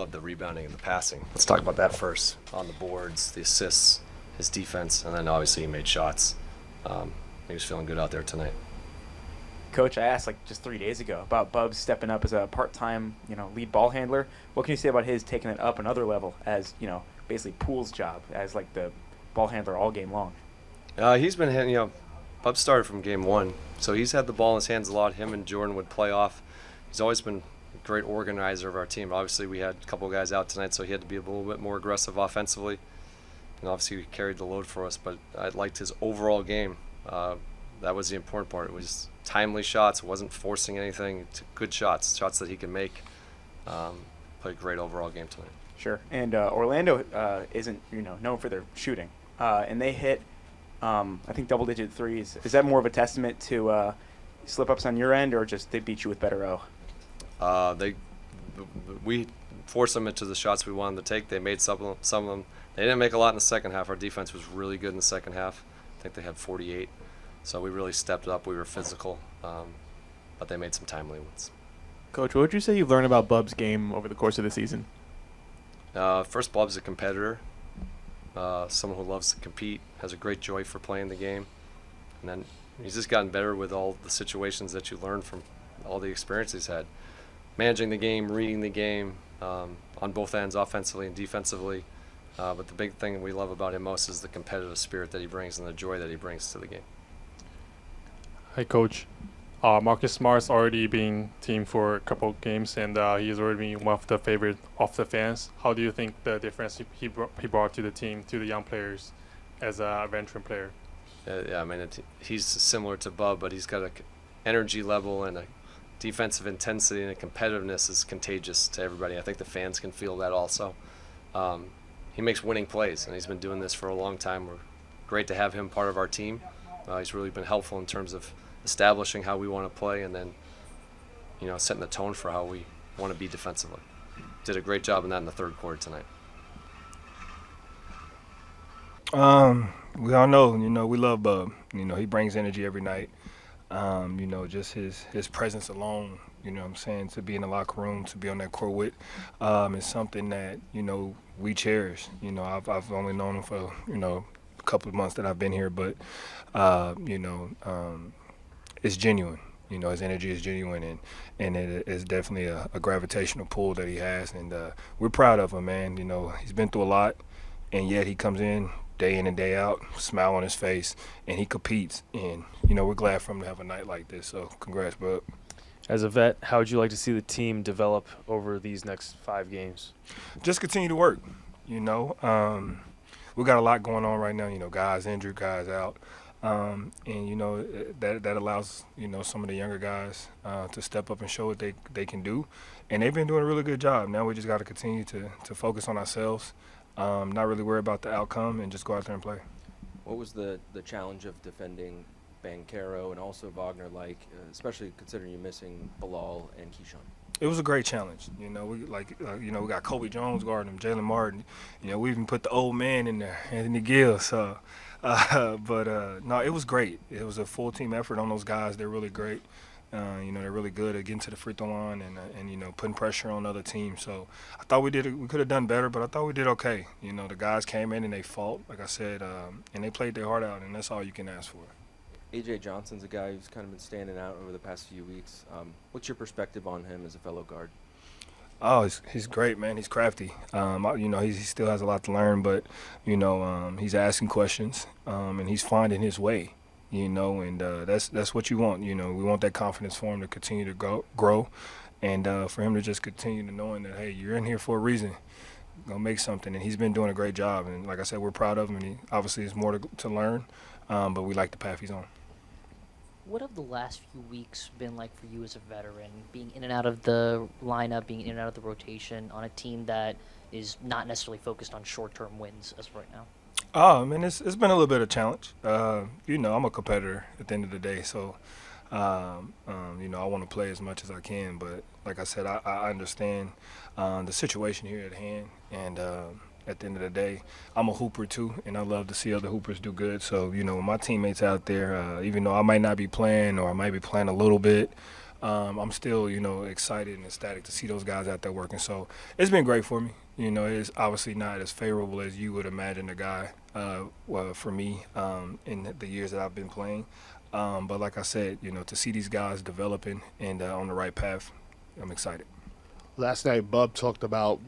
love the rebounding and the passing. Let's talk about that first. On the boards, the assists, his defense, and then obviously he made shots. He was feeling good out there tonight. Coach, I asked just 3 days ago about Bub stepping up as a part-time, lead ball handler. What can you say about his taking it up another level as, basically Pool's job as the ball handler all game long? He's been, Bub started from game one, so he's had the ball in his hands a lot. Him and Jordan would play off. He's always been a great organizer of our team. Obviously, we had a couple of guys out tonight, so he had to be a little bit more aggressive offensively. And obviously, he carried the load for us, but I liked his overall game. That was the important part. It was timely shots. It wasn't forcing anything. Good shots that he can make. Played a great overall game tonight. Sure. And Orlando isn't known for their shooting, and they hit I think double-digit threes. Is that more of a testament to slip-ups on your end, or just they beat you with better O? We forced them into the shots we wanted to take. They made some of them. They didn't make a lot in the second half. Our defense was really good in the second half. I think they had 48. So we really stepped up. We were physical, but they made some timely ones. Coach, what would you say you've learned about Bub's game over the course of the season? First, Bub's a competitor, someone who loves to compete, has a great joy for playing the game. And then he's just gotten better with all the situations that you learn from all the experience he's had. Managing the game, reading the game, on both ends, offensively and defensively. But the big thing we love about him most is the competitive spirit that he brings and the joy that he brings to the game. Hi, Coach. Marcus Smart's already been team for a couple games, and he's already been one of the favorite of the fans. How do you think the difference he brought to the team, to the young players, as a veteran player? Yeah, I mean, he's similar to Bub, but he's got an energy level and a defensive intensity and a competitiveness is contagious to everybody. I think the fans can feel that also. He makes winning plays, and he's been doing this for a long time. We're great to have him part of our team. He's really been helpful in terms of establishing how we want to play and then, setting the tone for how we want to be defensively. Did a great job in that in the third quarter tonight. We all know, we love Bub. He brings energy every night. Just his presence alone, to be in the locker room, to be on that court with, is something that, we cherish. I've only known him for, a couple of months that I've been here, but, it's genuine. His energy is genuine, and it is definitely a gravitational pull that he has, and we're proud of him, man. He's been through a lot, and yet he comes in and day out, smile on his face, and he competes. And, we're glad for him to have a night like this, so congrats, bud. As a vet, how would you like to see the team develop over these next 5 games? Just continue to work, we got a lot going on right now, guys injured, guys out. And that allows some of the younger guys to step up and show what they can do, and they've been doing a really good job. Now we just got to continue to focus on ourselves, not really worry about the outcome, and just go out there and play. What was the challenge of defending Banchero and also Wagner especially considering you're missing Bilal and Keyshawn? It was a great challenge. We got Kobe Jones guarding him, Jalen Martin. We even put the old man in there, Anthony Gill. So. No, it was great. It was a full team effort on those guys. They're really great. They're really good at getting to the free throw line and putting pressure on other teams. So I thought we could have done better, but I thought we did okay. The guys came in and they fought, like I said, and they played their heart out, and that's all you can ask for. A.J. Johnson's a guy who's kind of been standing out over the past few weeks. What's your perspective on him as a fellow guard? Oh, he's great, man. He's crafty. He still has a lot to learn, but he's asking questions, and he's finding his way. And that's what you want. We want that confidence for him to continue to grow, and for him to just continue to knowing that, hey, you're in here for a reason. You're gonna make something, and he's been doing a great job. And like I said, we're proud of him, and he obviously has more to learn, but we like the path he's on. What have the last few weeks been like for you as a veteran, being in and out of the lineup, being in and out of the rotation on a team that is not necessarily focused on short-term wins as of right now? Oh, man, it's been a little bit of a challenge. I'm a competitor at the end of the day, so, I want to play as much as I can. But like I said, I understand the situation here at hand, and at the end of the day, I'm a hooper too, and I love to see other hoopers do good. So, when my teammates out there, even though I might not be playing or I might be playing a little bit, I'm still, excited and ecstatic to see those guys out there working. So it's been great for me. It's obviously not as favorable as you would imagine a guy for me in the years that I've been playing. But like I said, to see these guys developing and on the right path, I'm excited. Last night, Bub talked about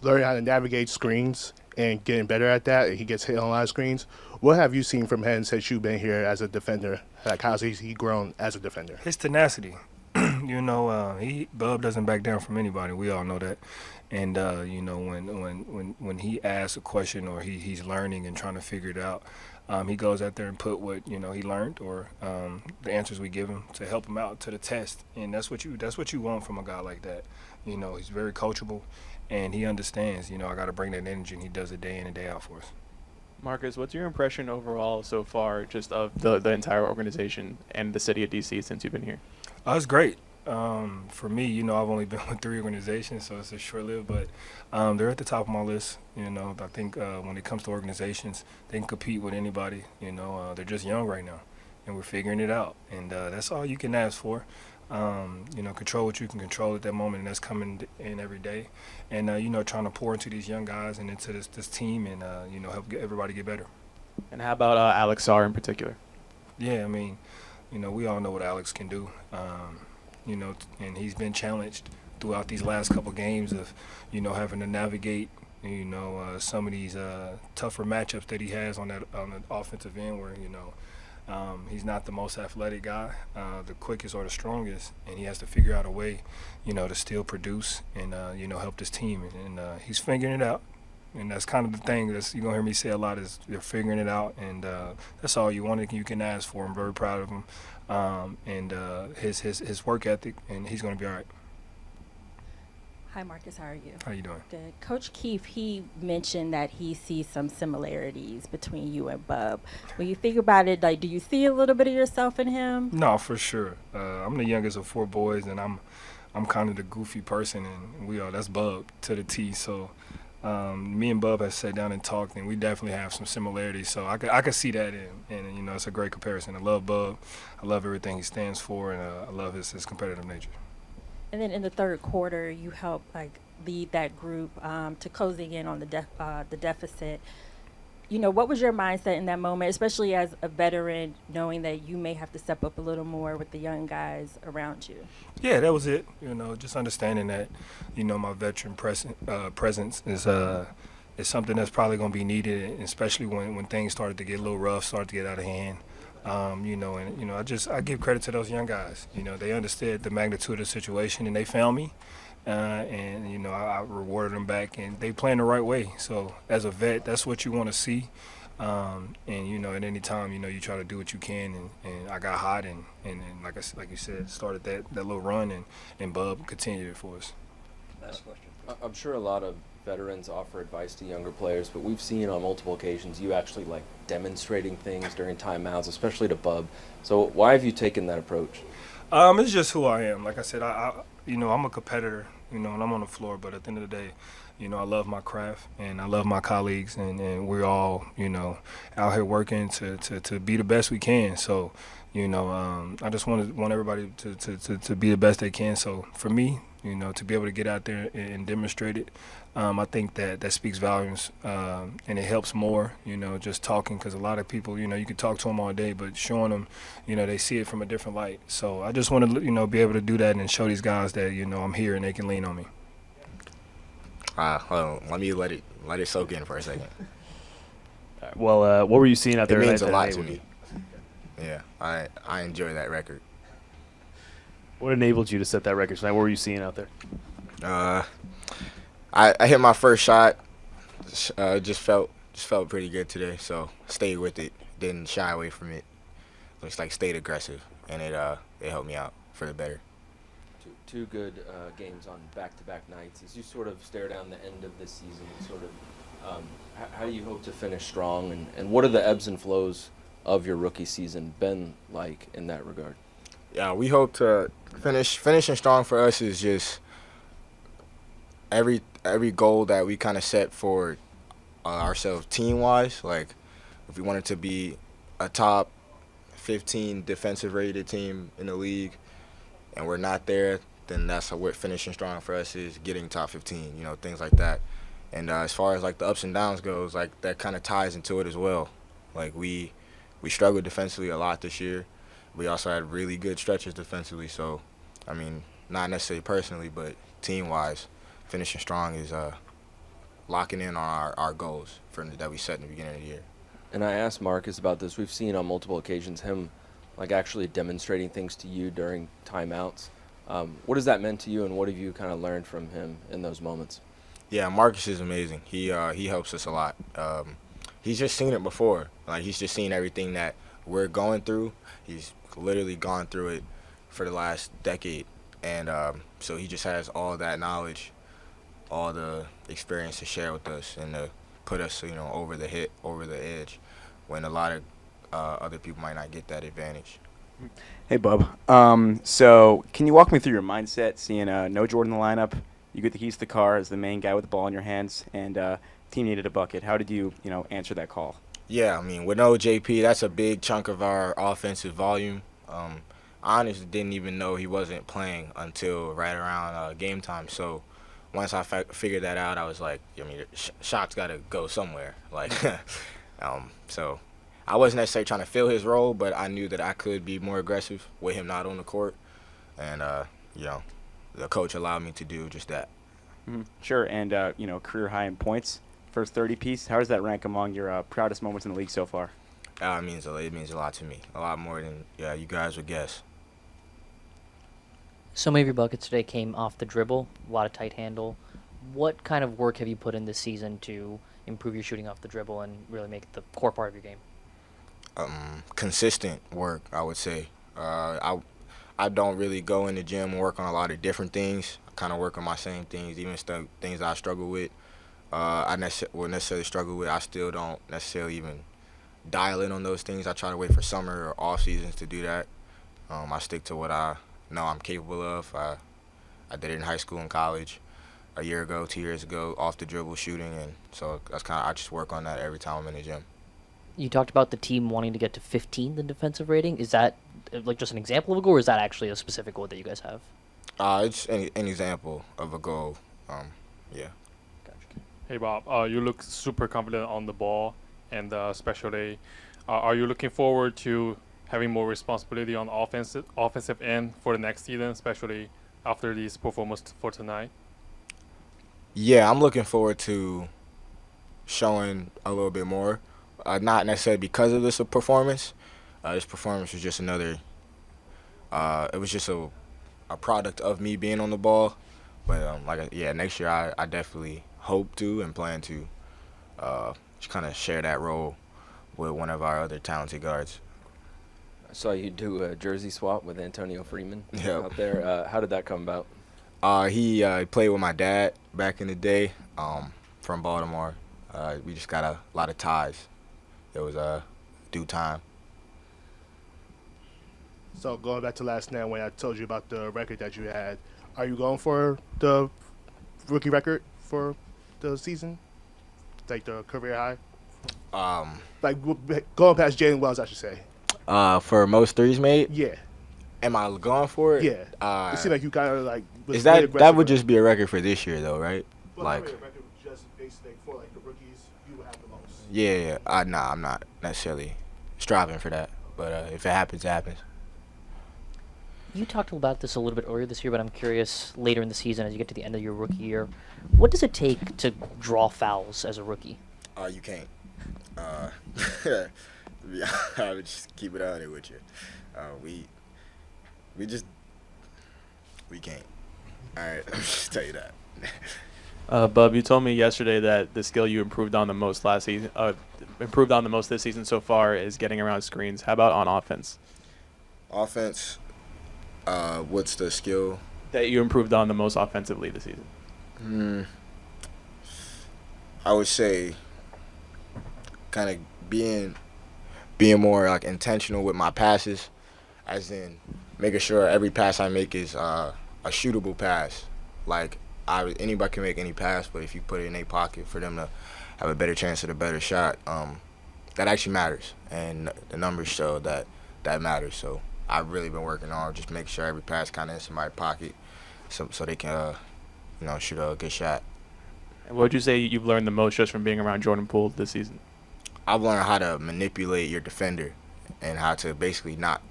learning how to navigate screens and getting better at that. And he gets hit on a lot of screens. What have you seen from him since you've been here as a defender? Like, how's he grown as a defender? His tenacity. Bub doesn't back down from anybody. We all know that. And when he asks a question or he's learning and trying to figure it out, he goes out there and put what he learned or the answers we give him to help him out to the test. And that's what you want from a guy like that. He's very coachable, and he understands. I got to bring that energy, and he does it day in and day out for us. Marcus, what's your impression overall so far, just of the entire organization and the city of DC since you've been here? It's great. For me, I've only been with 3 organizations, so it's a short-lived, but they're at the top of my list. I think when it comes to organizations, they can compete with anybody. They're just young right now, and we're figuring it out, and that's all you can ask for. Control what you can control at that moment, and that's coming in every day. And trying to pour into these young guys and into this team, and help everybody get better. And how about Alex Sarr in particular? Yeah, I mean, we all know what Alex can do. And he's been challenged throughout these last couple games of, having to navigate, some of these tougher matchups that he has on the offensive end where, he's not the most athletic guy, the quickest or the strongest, and he has to figure out a way, to still produce and, help this team. And he's figuring it out. And that's kind of the thing you're going to hear me say a lot is they're figuring it out, and that's all you can ask for. I'm very proud of him and his work ethic, and he's going to be all right. Hi, Marcus. How are you? How you doing? Good. Coach Keefe, he mentioned that he sees some similarities between you and Bub. When you think about it, do you see a little bit of yourself in him? No, for sure. I'm the youngest of 4 boys, and I'm kind of the goofy person, and that's Bub to the T. So me and Bub have sat down and talked, and we definitely have some similarities. So I could see that, and it's a great comparison. I love Bub. I love everything he stands for, and I love his competitive nature. And then in the third quarter, you helped lead that group to closing in on the deficit. What was your mindset in that moment, especially as a veteran, knowing that you may have to step up a little more with the young guys around you? Yeah, that was it. Just understanding that, my veteran presence is something that's probably going to be needed, especially when things started to get a little rough, started to get out of hand. I give credit to those young guys. They understood the magnitude of the situation, and they found me. I rewarded them back, and they playing the right way. So as a vet, that's what you want to see. At any time, you try to do what you can, and I got hot, and like you said, started that little run, and Bub continued it for us. Last question. I'm sure a lot of veterans offer advice to younger players, but we've seen on multiple occasions you actually demonstrating things during timeouts, especially to Bub. So why have you taken that approach? It's just who I am. Like I said, I'm a competitor, and I'm on the floor, but at the end of the day, I love my craft and I love my colleagues, and we're all, out here working to be the best we can. So, I just want everybody to be the best they can. So for me, to be able to get out there and demonstrate it, I think that speaks volumes, and it helps more, just talking, because a lot of people, you can talk to them all day, but showing them, they see it from a different light. So I just want to, be able to do that and show these guys that, I'm here and they can lean on me. Hold on. Let me let it soak in for a second. All right, well, what were you seeing out there? It means a lot that to me. Yeah, I enjoy that record. What enabled you to set that record tonight? What were you seeing out there? I hit my first shot. Just felt pretty good today. So stayed with it. Didn't shy away from it. Looks like stayed aggressive, and it helped me out for the better. Two good games on back-to-back nights. As you sort of stare down the end of this season, how do you hope to finish strong, and what are the ebbs and flows of your rookie season been like in that regard? Yeah, we hope to finishing strong for us is just every goal that we kind of set for ourselves team-wise. Like, if we wanted to be a top 15 defensive rated team in the league, and we're not there, then that's what finishing strong for us is, getting top 15, things like that. And as far as like the ups and downs goes, like that kind of ties into it as well. Like we struggled defensively a lot this year. We also had really good stretches defensively. So, I mean, not necessarily personally, but team-wise, finishing strong is locking in on our goals that we set in the beginning of the year. And I asked Marcus about this. We've seen on multiple occasions him like actually demonstrating things to you during timeouts. What has that meant to you, and what have you kind of learned from him in those moments? Yeah, Marcus is amazing. He helps us a lot. He's just seen it before. Like, he's just seen everything that we're going through. He's literally gone through it for the last decade. And so he just has all that knowledge, all the experience to share with us and to put us, over the edge when a lot of other people might not get that advantage. Hey, Bub. So can you walk me through your mindset seeing no Jordan in the lineup? You get the keys to the car as the main guy with the ball in your hands, and team needed a bucket. How did you, answer that call? Yeah, I mean, with no JP, that's a big chunk of our offensive volume. I honestly didn't even know he wasn't playing until right around game time. So once I figured that out, I was like, shots got to go somewhere. Like, so I wasn't necessarily trying to fill his role, but I knew that I could be more aggressive with him not on the court. And, the coach allowed me to do just that. Mm-hmm. Sure, and, career high in points, first 30 piece. How does that rank among your proudest moments in the league so far? It means a lot to me, a lot more than you guys would guess. So many of your buckets today came off the dribble, a lot of tight handle. What kind of work have you put in this season to improve your shooting off the dribble and really make it the core part of your game? Consistent work, I would say. I don't really go in the gym and work on a lot of different things. I kind of work on my same things, even things I struggle with. I will necessarily struggle with. I still don't necessarily even dial in on those things. I try to wait for summer or off seasons to do that. I stick to what I know I'm capable of. I did it in high school and college, a year ago, 2 years ago, off the dribble shooting, and so that's I just work on that every time I'm in the gym. You talked about the team wanting to get to 15th in defensive rating. Is that like just an example of a goal, or is that actually a specific goal that you guys have? It's an example of a goal. Yeah. Gotcha. Hey Bob, you look super confident on the ball, and especially, are you looking forward to having more responsibility on the offensive end for the next season, especially after these performances for tonight? Yeah, I'm looking forward to showing a little bit more. Not necessarily because of this performance. This performance was just another. It was just a product of me being on the ball. But next year I definitely hope to and plan to just kind of share that role with one of our other talented guards. I saw you do a jersey swap with Antonio Freeman Yep. out there. How did that come about? He played with my dad back in the day from Baltimore. We just got a lot of ties. It was due time. So going back to last night when I told you about the record that you had, are you going for the rookie record for the season? Like the career high? Like going past Jalen Wells, I should say. For most threes made? Yeah. Am I going for it? Yeah. It seemed like you kind of like. Is that would just be a record for this year though, right? Well, like. A record just basically for like the rookies, you would have the most. Yeah. I'm not necessarily striving for that, but if it happens, it happens. You talked about this a little bit earlier this year, but I'm curious later in the season as you get to the end of your rookie year, what does it take to draw fouls as a rookie? You can't. Yeah, I would just keep it out there with you. We can't. All right, I'll just tell you that. Bub, you told me yesterday that the skill you improved on the most last season, this season so far, is getting around screens. How about on offense? Offense. What's the skill that you improved on the most offensively this season? I would say kind of being more like intentional with my passes, as in making sure every pass I make is a shootable pass. Like anybody can make any pass, but if you put it in a pocket for them to have a better chance at a better shot, that actually matters, and the numbers show that matters. So I've really been working on. Just make sure every pass kind of in somebody's pocket, so they can shoot a good shot. And what would you say you've learned the most just from being around Jordan Poole this season? I've learned how to manipulate your defender and how to basically not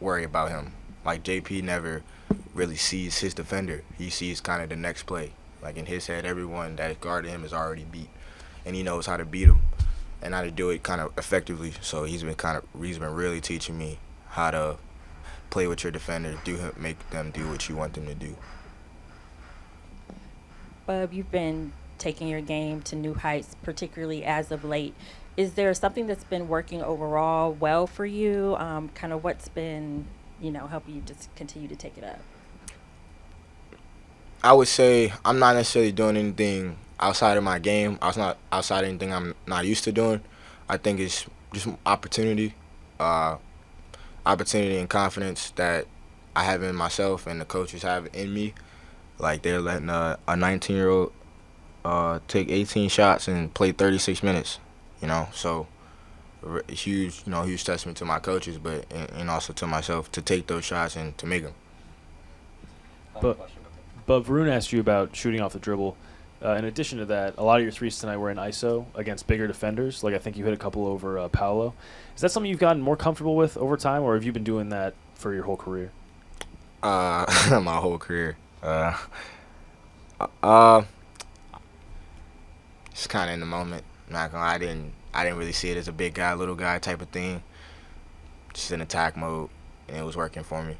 worry about him. Like JP never really sees his defender. He sees kind of the next play. Like in his head, everyone that guarded him is already beat, and he knows how to beat him and how to do it kind of effectively. So he's been really teaching me how to play with your defender, make them do what you want them to do. Bub, you've been taking your game to new heights, particularly as of late. Is there something that's been working overall well for you? Kind of what's been, helping you just continue to take it up? I would say I'm not necessarily doing anything outside of my game. I was not outside of anything I'm not used to doing. I think it's just opportunity and confidence that I have in myself and the coaches have in me. Like they're letting a 19-year-old take 18 shots and play 36 minutes. So huge testament to my coaches, but and also to myself to take those shots and to make them. But Varun asked you about shooting off the dribble. In addition to that, a lot of your threes tonight were in ISO against bigger defenders. Like I think you hit a couple over Paolo. Is that something you've gotten more comfortable with over time, or have you been doing that for your whole career? My whole career. It's kind of in the moment. I'm not gonna lie, I didn't really see it as a big guy, little guy type of thing. Just in attack mode, and it was working for me.